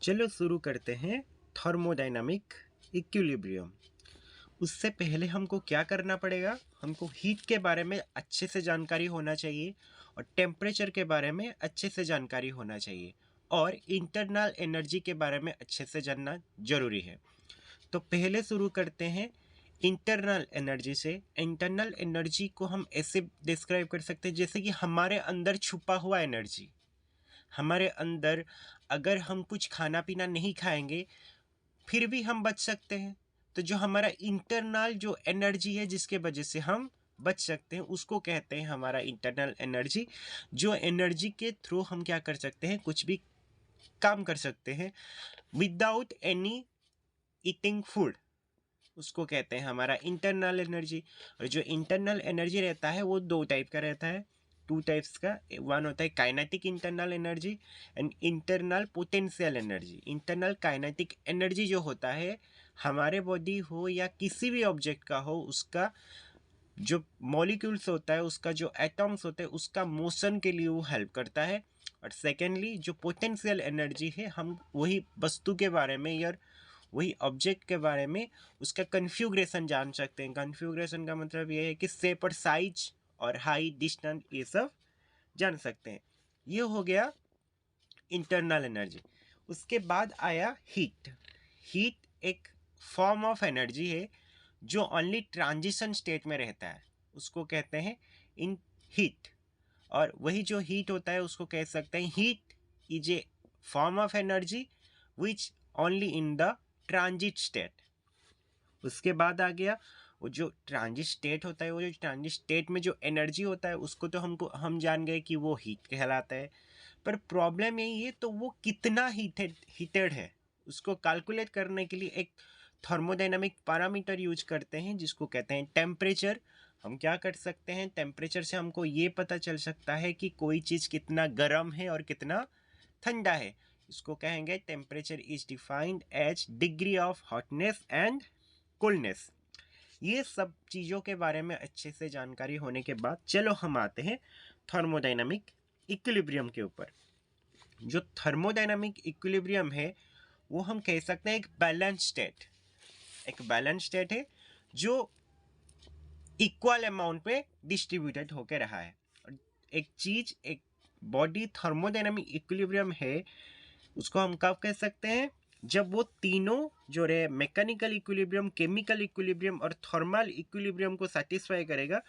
चलो शुरू करते हैं थर्मोडायनामिक इक्विलिब्रियम। उससे पहले हमको क्या करना पड़ेगा, हमको हीट के बारे में अच्छे से जानकारी होना चाहिए और टेम्परेचर के बारे में अच्छे से जानकारी होना चाहिए और इंटरनल एनर्जी के बारे में अच्छे से जानना जरूरी है। तो पहले शुरू करते हैं इंटरनल एनर्जी से। इंटरनल एनर्जी को हम ऐसे डिस्क्राइब कर सकते हैं जैसे कि हमारे अंदर छुपा हुआ एनर्जी। हमारे अंदर अगर हम कुछ खाना पीना नहीं खाएंगे फिर भी हम बच सकते हैं। तो जो हमारा इंटरनल जो एनर्जी है जिसके वजह से हम बच सकते हैं उसको कहते हैं हमारा इंटरनल एनर्जी। जो एनर्जी के थ्रू हम क्या कर सकते हैं, कुछ भी काम कर सकते हैं विदाउट एनी ईटिंग फूड, उसको कहते हैं हमारा इंटरनल एनर्जी। और जो इंटरनल एनर्जी रहता है वो दो टाइप का रहता है, टू टाइप्स का। वन होता है kinetic internal energy and internal potential energy. Internal kinetic energy जो होता है हमारे बॉडी हो या किसी भी ऑब्जेक्ट का हो, उसका जो मॉलिक्यूल्स होता है, उसका जो एटम्स होते हैं, उसका मोशन के लिए वो हेल्प करता है। और सेकेंडली जो पोटेंशियल एनर्जी है, हम वही वस्तु के बारे में या वही ऑब्जेक्ट के बारे में उसका कन्फ्यूग्रेशन जान सकते हैं। कन्फ्यूग्रेशन का मतलब ये है कि शेप और साइज और हाइट, डिस्टेंस, ये सब जान सकते हैं। ये हो गया इंटरनल एनर्जी। उसके बाद आया हीट। हीट एक फॉर्म ऑफ एनर्जी है जो ओनली ट्रांजिशन स्टेट में रहता है, उसको कहते हैं इन हीट। और वही जो हीट होता है उसको कह सकते हैं heat is a form of energy which only in the transit state. उसके बाद आ गया वो जो ट्रांजिट स्टेट होता है, वो जो ट्रांजिट स्टेट में जो एनर्जी होता है उसको तो हम जान गए कि वो हीट कहलाता है। पर प्रॉब्लम यही है तो वो कितना हीटेड है उसको कैलकुलेट करने के लिए एक थर्मोडायनामिक पैरामीटर यूज करते हैं जिसको कहते हैं टेम्परेचर। हम क्या कर सकते हैं, टेम्परेचर से हमको ये पता चल सकता है कि कोई चीज़ कितना गर्म है और कितना ठंडा है। इसको कहेंगे temperature is defined as degree of hotness and coolness. ये सब चीज़ों के बारे में अच्छे से जानकारी होने के बाद चलो हम आते हैं थर्मोडायनामिक इक्विलिब्रियम के ऊपर। जो थर्मोडायनामिक इक्विलिब्रियम है वो हम कह सकते हैं एक बैलेंस स्टेट। एक बैलेंस स्टेट है जो इक्वल अमाउंट पे डिस्ट्रीब्यूटेड होकर रहा है। और एक चीज़, एक बॉडी थर्मोडायनामिक इक्विलिब्रियम है, उसको हम कब कह सकते हैं, जब वो तीनों जो रहे मैकेनिकल इक्विलिब्रियम, केमिकल इक्विलिब्रियम और थर्मल इक्विलिब्रियम को सेटिस्फाई करेगा,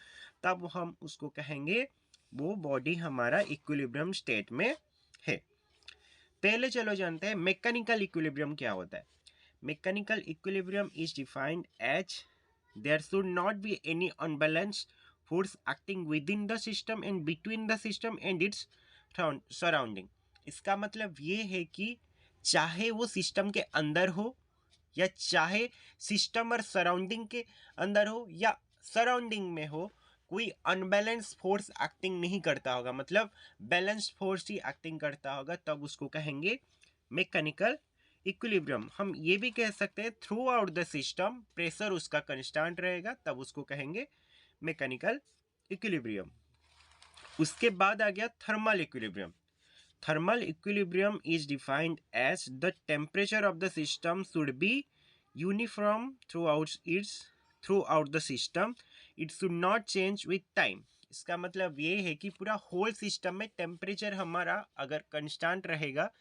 तब हम उसको कहेंगे वो बॉडी हमारा इक्विलिब्रियम स्टेट में है। पहले चलो जानते हैं मैकेनिकल इक्विलिब्रियम क्या होता है। Mechanical equilibrium is defined as there should not be any unbalanced force acting within the system and between the system and its surrounding. इसका मतलब ये है कि चाहे वो सिस्टम के अंदर हो या चाहे सिस्टम और सराउंडिंग के अंदर हो या सराउंडिंग में हो, कोई अनबैलेंस फोर्स एक्टिंग नहीं करता होगा, मतलब बैलेंस्ड फोर्स ही एक्टिंग करता होगा, तब उसको कहेंगे मैकेनिकल इक्विलिब्रियम। हम ये भी कह सकते हैं through out the system pressure उसका कांस्टेंट रहेगा, तब उसको कहेंगे मैकेनिकल इक्विलिब्रियम। उसके बाद आ गया thermal equilibrium. Thermal equilibrium is defined as the temperature of the system should be uniform throughout the system. It should not change with time. इसका मतलब ये है कि पूरा होल सिस्टम में टेम्परेचर हमारा अगर कंस्टेंट रहेगा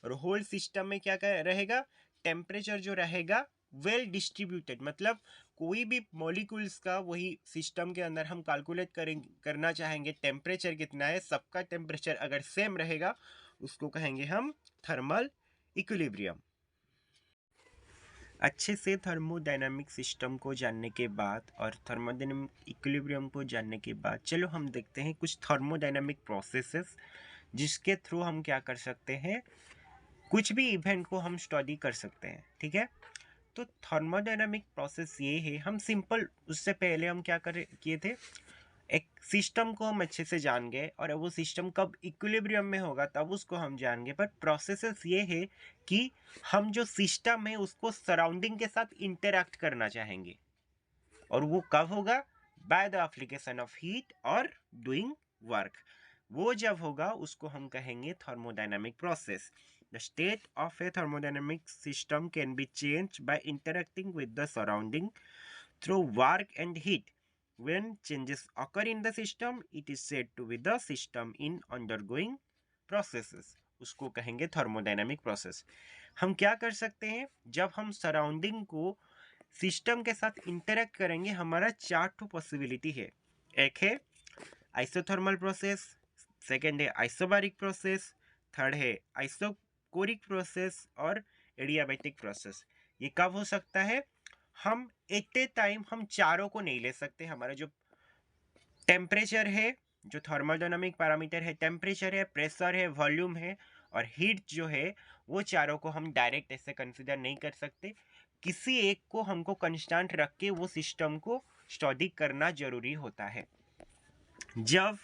और होल सिस्टम में क्या रहेगा, टेम्परेचर जो रहेगा वेल डिस्ट्रीब्यूटेड, मतलब कोई भी मॉलिक्यूल्स का वही सिस्टम के अंदर हम कैलकुलेट करना चाहेंगे टेम्परेचर कितना है, सबका टेम्परेचर अगर सेम रहेगा उसको कहेंगे हम थर्मल इक्विलिब्रियम। अच्छे से थर्मोडायनामिक सिस्टम को जानने के बाद और थर्मोडायनामिक इक्विलिब्रियम को जानने के बाद चलो हम देखते हैं कुछ थर्मोडायनामिक प्रोसेसेस जिसके थ्रू हम क्या कर सकते हैं, कुछ भी इवेंट को हम स्टडी कर सकते हैं। ठीक है, तो थर्मोडायनामिक प्रोसेस ये है, हम सिंपल उससे पहले हम क्या किए थे, एक सिस्टम को हम अच्छे से जान गए और वो सिस्टम कब इक्विलिब्रियम में होगा तब उसको हम जान गए। पर प्रोसेसेस ये है कि हम जो सिस्टम है उसको सराउंडिंग के साथ इंटरैक्ट करना चाहेंगे, और वो कब होगा, by the application of heat और डूइंग वर्क। वो जब होगा उसको हम कहेंगे thermodynamic process. The state of a thermodynamic system can be changed by interacting with the surrounding through work and heat. When changes occur in the system, it is said to be the system in undergoing processes. उसको कहेंगे thermodynamic process. हम क्या कर सकते हैं जब हम surrounding को सिस्टम के साथ इंटरेक्ट करेंगे? हमारा 4 पॉसिबिलिटी है. एक है आइसोथर्मल प्रोसेस, सेकेंड है आइसोबारिक प्रोसेस, थर्ड है आइसोकोरिक प्रोसेस और एडियाबैटिक प्रोसेस. ये कब हो सकता है? हम एट ए टाइम हम चारों को नहीं ले सकते. हमारा जो टेम्परेचर है, जो थर्मोडायनामिक पैरामीटर है, टेम्परेचर है, प्रेशर है, वॉल्यूम है और हीट जो है, वो चारों को हम डायरेक्ट ऐसे कंसिडर नहीं कर सकते. किसी एक को हमको कंस्टेंट रख के वो सिस्टम को स्टडी करना जरूरी होता है. जब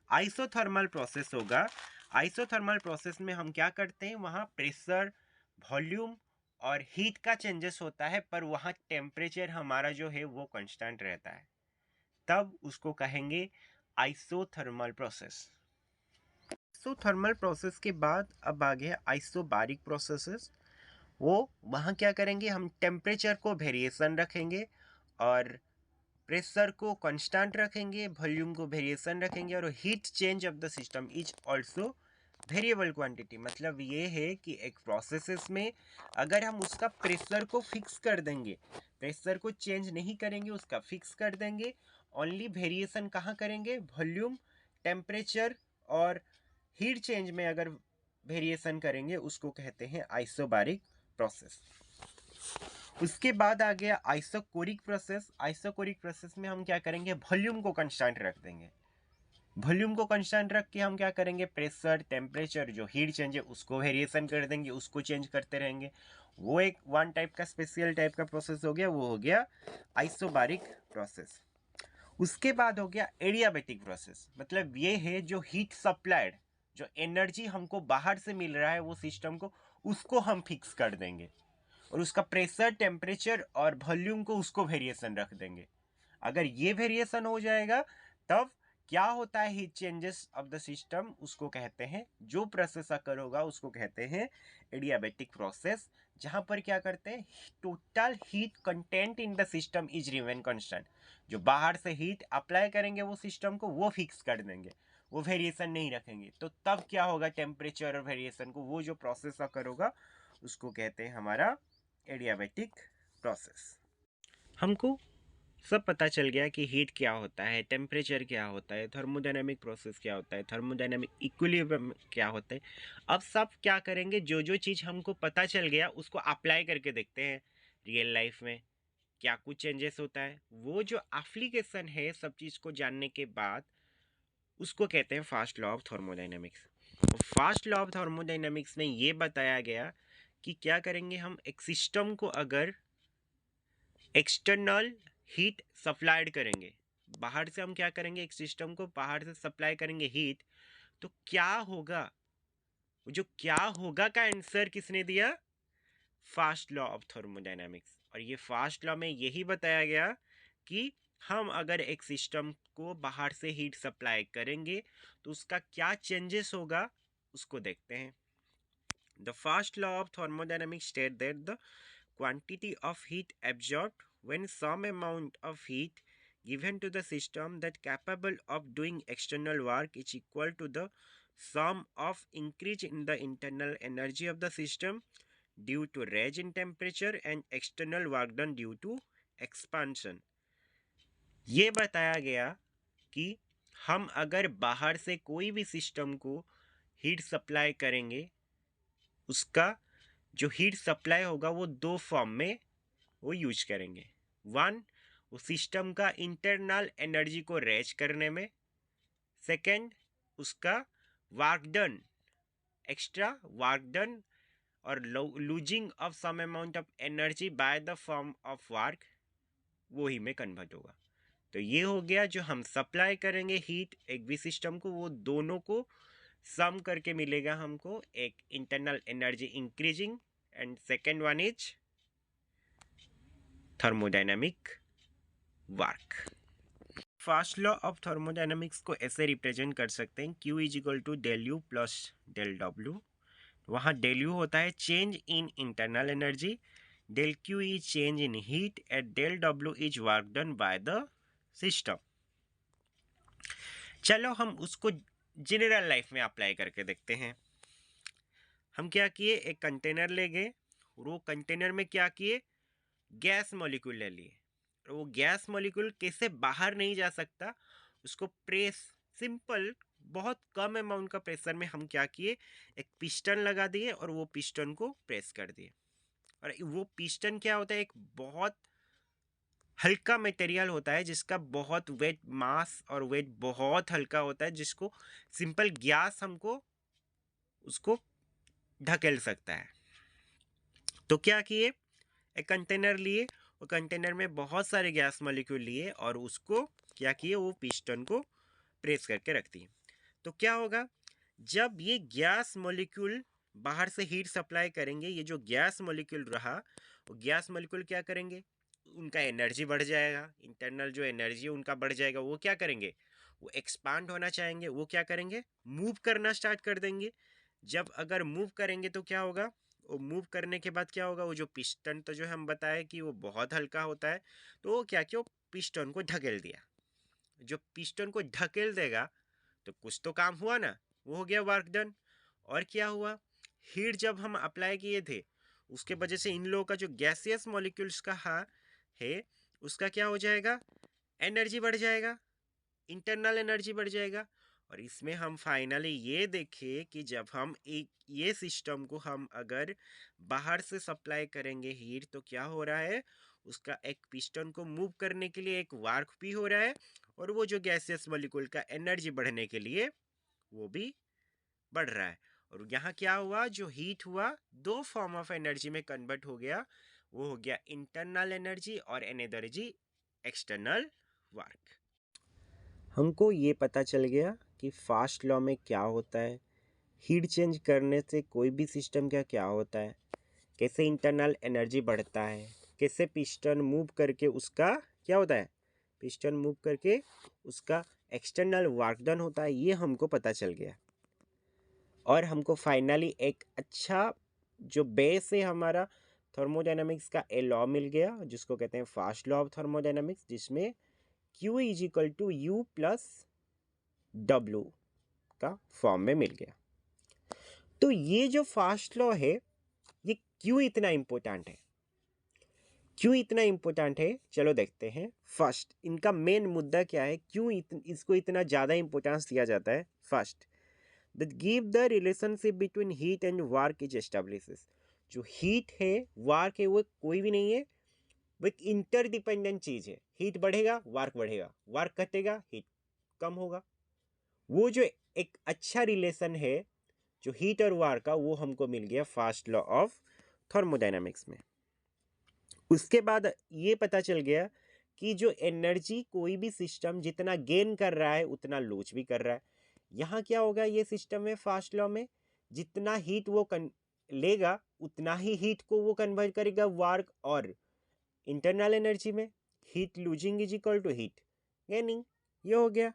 आइसोथर्मल प्रोसेस होगा, आइसोथर्मल प्रोसेस में हम क्या करते हैं? वहाँ प्रेशर, वॉल्यूम और हीट का चेंजेस होता है, पर वहाँ टेम्परेचर हमारा जो है वो कांस्टेंट रहता है. तब उसको कहेंगे आइसोथर्मल प्रोसेस. आइसोथर्मल प्रोसेस के बाद अब आ गया आइसोबारिक प्रोसेसेस. वो वहाँ क्या करेंगे? हम टेम्परेचर को वेरिएशन रखेंगे और प्रेशर को कांस्टेंट रखेंगे, वॉल्यूम को वेरिएशन रखेंगे और heat change of the system is also variable quantity. मतलब ये है कि एक प्रोसेसेस में अगर हम उसका प्रेशर को फिक्स कर देंगे, प्रेशर को चेंज नहीं करेंगे, उसका फिक्स कर देंगे, ओनली वेरिएशन कहाँ करेंगे? वॉल्यूम, टेम्परेचर और हीट चेंज में अगर वेरिएशन करेंगे, उसको कहते हैं आइसोबारिक प्रोसेस. उसके बाद आ गया आइसोकोरिक प्रोसेस. आइसोकोरिक प्रोसेस में हम क्या करेंगे? वॉल्यूम को कांस्टेंट रख देंगे. वॉल्यूम को कांस्टेंट रख के हम क्या करेंगे? प्रेशर, टेम्परेचर, जो हीट चेंज है उसको वेरिएशन कर देंगे, उसको चेंज करते रहेंगे. वो एक वन टाइप का स्पेशल टाइप का प्रोसेस हो गया, वो हो गया आइसोबारिक प्रोसेस. उसके बाद हो गया एडियाबैटिक प्रोसेस. मतलब ये है जो हीट सप्लाइड, जो एनर्जी हमको बाहर से मिल रहा है वो सिस्टम को, उसको हम फिक्स कर देंगे और उसका प्रेशर, टेम्परेचर और वॉल्यूम को उसको वेरिएशन रख देंगे. अगर ये वेरिएशन हो जाएगा तब क्या होता है? Heat changes of the system, उसको कहते हैं, जो प्रोसेस अकर होगा उसको कहते हैं एडियाबैटिक प्रोसेस. जहां पर क्या करते हैं? Total heat content in the system is remain constant. जो बाहर से हीट अप्लाई करेंगे वो सिस्टम को, वो फिक्स कर देंगे, वो वेरिएशन नहीं रखेंगे. तो तब क्या होगा? टेम्परेचर और वेरिएशन को, वो जो प्रोसेस अकर होगा उसको कहते हैं हमारा एडियाबैटिक प्रोसेस. हमको सब पता चल गया कि हीट क्या होता है, टेम्परेचर क्या होता है, थर्मोडायनामिक प्रोसेस क्या होता है, थर्मोडायनामिक इक्विलिब्रियम क्या होता है. अब सब क्या करेंगे? जो जो चीज़ हमको पता चल गया उसको अप्लाई करके देखते हैं रियल लाइफ में क्या कुछ चेंजेस होता है. वो जो एप्लीकेशन है सब चीज़ को जानने के बाद, उसको कहते हैं first law of thermodynamics. First law of thermodynamics में ये बताया गया कि क्या करेंगे हम? एक सिस्टम को अगर एक्सटर्नल हीट सप्लाइड करेंगे, बाहर से हम क्या करेंगे? एक सिस्टम को बाहर से सप्लाई करेंगे हीट, तो क्या होगा? जो क्या होगा का आंसर किसने दिया? First law of thermodynamics. और ये फर्स्ट लॉ में यही बताया गया कि हम अगर एक सिस्टम को बाहर से हीट सप्लाई करेंगे तो उसका क्या चेंजेस होगा, उसको देखते हैं. The first law of thermodynamics state that the quantity of heat absorbed when some amount of heat given to the system that capable of doing external work is equal to the sum of increase in the internal energy of the system due to rise in temperature and external work done due to expansion. ये बताया गया कि हम अगर बाहर से कोई भी सिस्टम को हीट सप्लाई करेंगे, उसका जो हीट सप्लाई होगा वो दो फॉर्म में वो यूज करेंगे. वन, वो सिस्टम का इंटरनल एनर्जी को रेज करने में. सेकेंड, उसका work done, extra work done और losing of some amount of energy by the form of work, वो ही में कन्वर्ट होगा. तो ये हो गया जो हम सप्लाई करेंगे हीट एक भी सिस्टम को, वो दोनों को सम करके मिलेगा हमको एक internal energy increasing and second one is thermodynamic work. First law of thermodynamics को ऐसे रिप्रेजेंट कर सकते हैं, Q is equal to del u plus del डब्ल्यू. वहाँ डेल यू होता है change in internal energy, del q is change in heat and del डब्ल्यू is work done by the system. चलो हम उसको जनरल लाइफ में अप्लाई करके देखते हैं। हम क्या किए, एक कंटेनर ले गए और वो कंटेनर में क्या किए, गैस मॉलिक्यूल ले लिए। और वो गैस मॉलिक्यूल कैसे बाहर नहीं जा सकता, उसको प्रेस, सिंपल बहुत कम अमाउंट का प्रेशर में हम क्या किए, एक पिस्टन लगा दिए और वो पिस्टन को प्रेस कर दिए। और वो पिस्टन क्या होता है, एक बहुत हल्का मटेरियल होता है जिसका बहुत वेट, मास और वेट बहुत हल्का होता है, जिसको सिंपल गैस हमको उसको ढकेल सकता है। तो क्या किए, एक कंटेनर लिए और कंटेनर में बहुत सारे गैस मॉलिक्यूल लिए और उसको क्या किए, वो पिस्टन को प्रेस करके रख दिए। तो क्या होगा, जब ये गैस मॉलिक्यूल बाहर से हीट सप्लाई करेंगे, ये जो गैस मॉलिक्यूल रहा, वो गैस मॉलिक्यूल क्या करेंगे, उनका एनर्जी बढ़ जाएगा, इंटरनल जो एनर्जी है उनका बढ़ जाएगा। वो क्या करेंगे, वो एक्सपांड होना चाहेंगे, वो क्या करेंगे, मूव करना स्टार्ट कर देंगे। जब अगर मूव करेंगे तो क्या होगा, वो मूव करने के बाद क्या होगा, वो जो पिस्टन, तो जो हम बताए कि वो बहुत हल्का होता है, तो वो क्या किया, पिस्टन को ढकेल दिया। जो पिस्टन को ढकेल देगा तो कुछ तो काम हुआ ना, वो हो गया वर्क डन। और क्या हुआ, हीट जब हम अप्लाई किए थे उसके वजह से इन लोगों का जो गैसियस मॉलिक्यूल्स का है उसका क्या हो जाएगा, एनर्जी बढ़ जाएगा, इंटरनल एनर्जी बढ़ जाएगा। और इसमें हम फाइनली ये देखें कि जब हम एक ये सिस्टम को हम अगर बाहर से सप्लाई करेंगे हीट, तो क्या हो रहा है, उसका एक पिस्टन को मूव करने के लिए एक वर्क भी हो रहा है, और वो जो गैसियस मॉलिक्यूल का एनर्जी बढ़ने के लिए वो भी बढ़ रहा है। और यहाँ क्या हुआ, जो हीट हुआ दो फॉर्म ऑफ एनर्जी में कन्वर्ट हो गया, वो हो गया इंटरनल एनर्जी और एनर्जी एक्सटर्नल वर्क। हमको ये पता चल गया कि फास्ट लॉ में क्या होता है, हीट चेंज करने से कोई भी सिस्टम का क्या होता है, कैसे इंटरनल एनर्जी बढ़ता है, कैसे पिस्टन मूव करके उसका क्या होता है, पिस्टन मूव करके उसका एक्सटर्नल वर्क डन होता है, ये हमको पता चल गया। और हमको फाइनली एक अच्छा जो बेस है हमारा थर्मोडायनामिक्स का ए लॉ मिल गया, जिसको कहते हैं फास्ट लॉ ऑफ थर्मोडायनामिक्स, जिसमें Q is equal to u plus डब्ल्यू का फॉर्म में मिल गया। तो ये जो फास्ट लॉ है ये क्यों इतना इम्पोर्टेंट है, क्यों इतना इम्पोर्टेंट है, चलो देखते हैं। फर्स्ट, इनका मेन मुद्दा क्या है, क्यों इसको इतना ज़्यादा इम्पोर्टेंस दिया जाता है। First, that give the relationship between heat and work is establishes. जो हीट है, वर्क है, वो कोई भी नहीं है, वो एक इंटरडिपेंडेंट चीज़ है। हीट बढ़ेगा, वर्क बढ़ेगा, वर्क घटेगा, हीट कम होगा। वो जो एक अच्छा रिलेशन है जो हीट और वार का, वो हमको मिल गया फास्ट लॉ ऑफ थर्मोडायनामिक्स में। उसके बाद ये पता चल गया कि जो एनर्जी कोई भी सिस्टम जितना गेन कर रहा है उतना लूज भी कर रहा है। यहाँ क्या होगा, ये सिस्टम में फास्ट लॉ में जितना हीट वो लेगा उतना ही हीट को वो कन्वर्ट करेगा वर्क और इंटरनल एनर्जी में। Heat losing is equal to heat gaining, ये हो गया।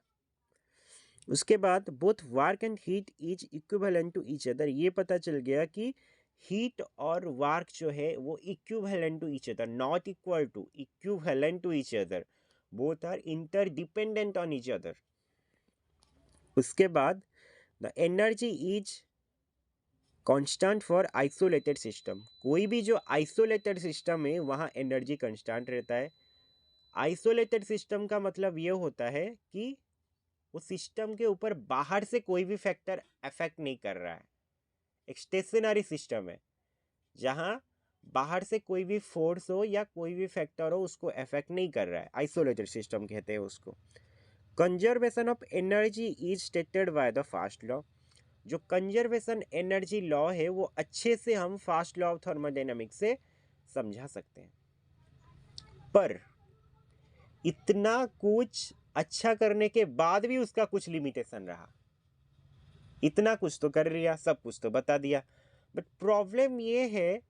उसके बाद both work and heat is equivalent to each other, ये पता चल गया कि हीट और वर्क जो है वो equivalent to each other, not equal to, equivalent to each other, both are interdependent on each other. उसके बाद the energy is constant for isolated system, कोई भी जो आइसोलेटेड सिस्टम है वहाँ एनर्जी कांस्टेंट रहता है। आइसोलेटेड सिस्टम का मतलब ये होता है कि वो सिस्टम के ऊपर बाहर से कोई भी फैक्टर अफेक्ट नहीं कर रहा है। एक स्टेशनरी सिस्टम है जहाँ बाहर से कोई भी फोर्स हो या कोई भी फैक्टर हो उसको अफेक्ट नहीं कर रहा है, आइसोलेटेड सिस्टम कहते हैं उसको। Conservation of energy is stated by the fast law, जो कंजर्वेशन एनर्जी लॉ है वो अच्छे से हम फास्ट लॉ ऑफ थर्मोडायनामिक्स से समझा सकते हैं। पर इतना कुछ अच्छा करने के बाद भी उसका कुछ लिमिटेशन रहा। इतना कुछ तो कर लिया, सब कुछ तो बता दिया, बट प्रॉब्लम ये है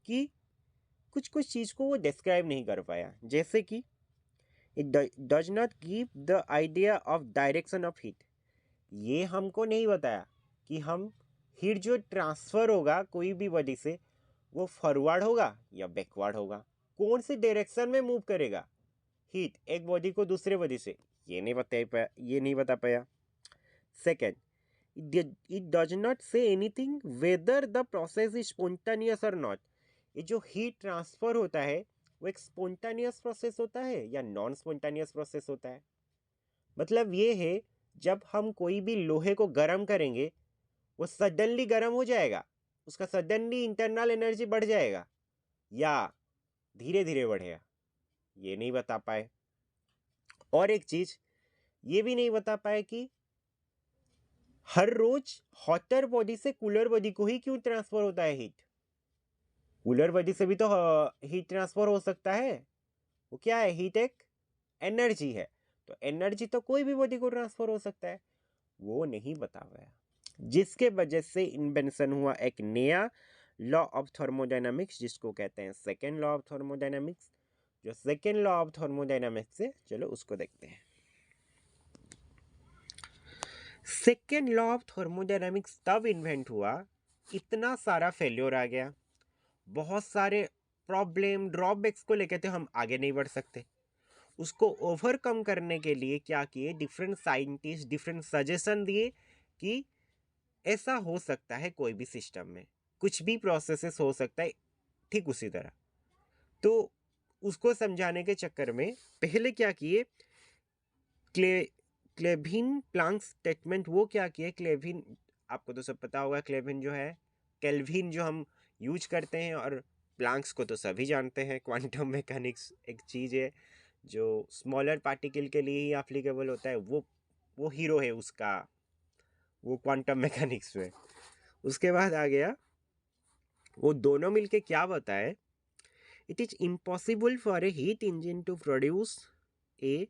कि कुछ कुछ चीज़ को वो डिस्क्राइब नहीं कर पाया। जैसे कि it does not give the idea of direction of heat, ये हमको नहीं बताया कि हम हीट जो ट्रांसफ़र होगा कोई भी बॉडी से, वो फॉरवर्ड होगा या बैकवर्ड होगा, कौन सी डायरेक्शन में मूव करेगा हीट एक बॉडी को दूसरे बॉडी से, ये नहीं बता पाया। Second, it does not say anything whether the process is spontaneous और नॉट। ये जो हीट ट्रांसफ़र होता है वो एक स्पॉन्टानियस प्रोसेस होता है या नॉन स्पॉन्टानियस प्रोसेस होता है। मतलब ये है, जब हम कोई भी लोहे को गर्म करेंगे वो सडनली गर्म हो जाएगा, उसका सडनली इंटरनल एनर्जी बढ़ जाएगा या धीरे धीरे बढ़ेगा, ये नहीं बता पाए। और एक चीज ये भी नहीं बता पाए कि हर रोज हॉटर बॉडी से कूलर बॉडी को ही क्यों ट्रांसफर होता है हीट। कूलर बॉडी से भी तो हीट ट्रांसफर हो सकता है, वो क्या है, हीट एक एनर्जी है, तो एनर्जी तो कोई भी बॉडी को ट्रांसफर हो सकता है, वो नहीं बता पाया। जिसके वजह से इन्वेंशन हुआ एक नया लॉ ऑफ थर्मोडायनामिक्स, जिसको कहते हैं सेकेंड लॉ ऑफ थर्मोडायनामिक्स। जो सेकेंड लॉ ऑफ थर्मोडायनामिक्स है, चलो उसको देखते हैं। सेकेंड लॉ ऑफ थर्मोडायनामिक्स तब इन्वेंट हुआ, इतना सारा फेल्योर आ गया, बहुत सारे प्रॉब्लम ड्रॉबैक्स को लेकर तो हम आगे नहीं बढ़ सकते। उसको ओवरकम करने के लिए क्या किए, डिफरेंट साइंटिस्ट डिफरेंट सजेशन दिए कि ऐसा हो सकता है कोई भी सिस्टम में, कुछ भी प्रोसेसेस हो सकता है ठीक उसी तरह। तो उसको समझाने के चक्कर में पहले क्या किए, क्लेविन प्लांक स्टेटमेंट, वो क्या किए क्लेविन, आपको तो सब पता होगा, क्लेविन जो है केल्विन जो हम यूज करते हैं, और प्लांक्स को तो सभी जानते हैं, क्वांटम मैकेनिक्स एक चीज़ है जो स्मॉलर पार्टिकल के लिए ही एप्लीकेबल होता है, वो हीरो है उसका, वो क्वांटम मैकेनिक्स में। उसके बाद आ गया, वो दोनों मिलके क्या बताए, it is impossible for a heat engine to produce a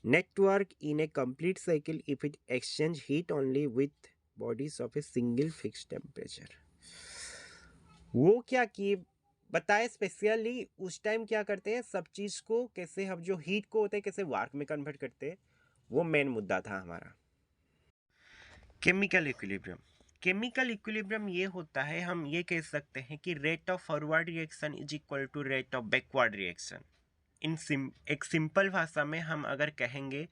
network in a complete cycle if it exchange heat only with bodies of a single fix temperature. वो क्या किए बताए, स्पेशली उस टाइम क्या करते हैं, सब चीज़ को कैसे, हम जो हीट को होते हैं कैसे वार्क में कन्वर्ट करते हैं, वो मेन मुद्दा था हमारा। केमिकल इक्विलिब्रियम, केमिकल इक्विलिब्रियम ये होता है, हम ये कह सकते हैं कि rate of forward reaction is equal to rate of backward reaction. एक सिंपल भाषा में हम अगर कहेंगे,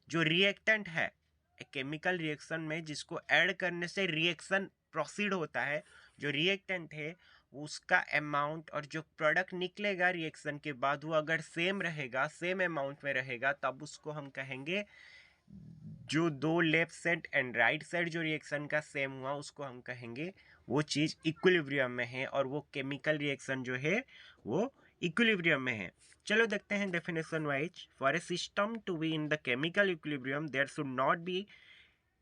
जो रिएक्टेंट है एक केमिकल रिएक्शन में, जिसको ऐड करने से रिएक्शन प्रोसीड होता है, जो रिएक्टेंट है उसका अमाउंट और जो प्रोडक्ट निकलेगा रिएक्शन के बाद, वो अगर सेम रहेगा, सेम अमाउंट में रहेगा, तब उसको हम कहेंगे, जो दो left side and right side जो रिएक्शन का सेम हुआ उसको हम कहेंगे वो चीज़ इक्विलिब्रियम में है, और वो केमिकल रिएक्शन जो है वो इक्विलिब्रियम में है। चलो देखते हैं definition wise. For a system to be in the chemical equilibrium there should not be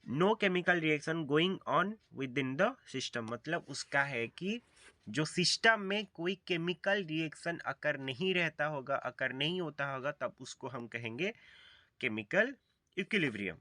no chemical reaction going on within the system. मतलब उसका है कि जो सिस्टम में कोई केमिकल रिएक्शन अकर नहीं रहता होगा, अकर नहीं होता होगा, तब उसको हम कहेंगे केमिकल इक्विलिब्रियम।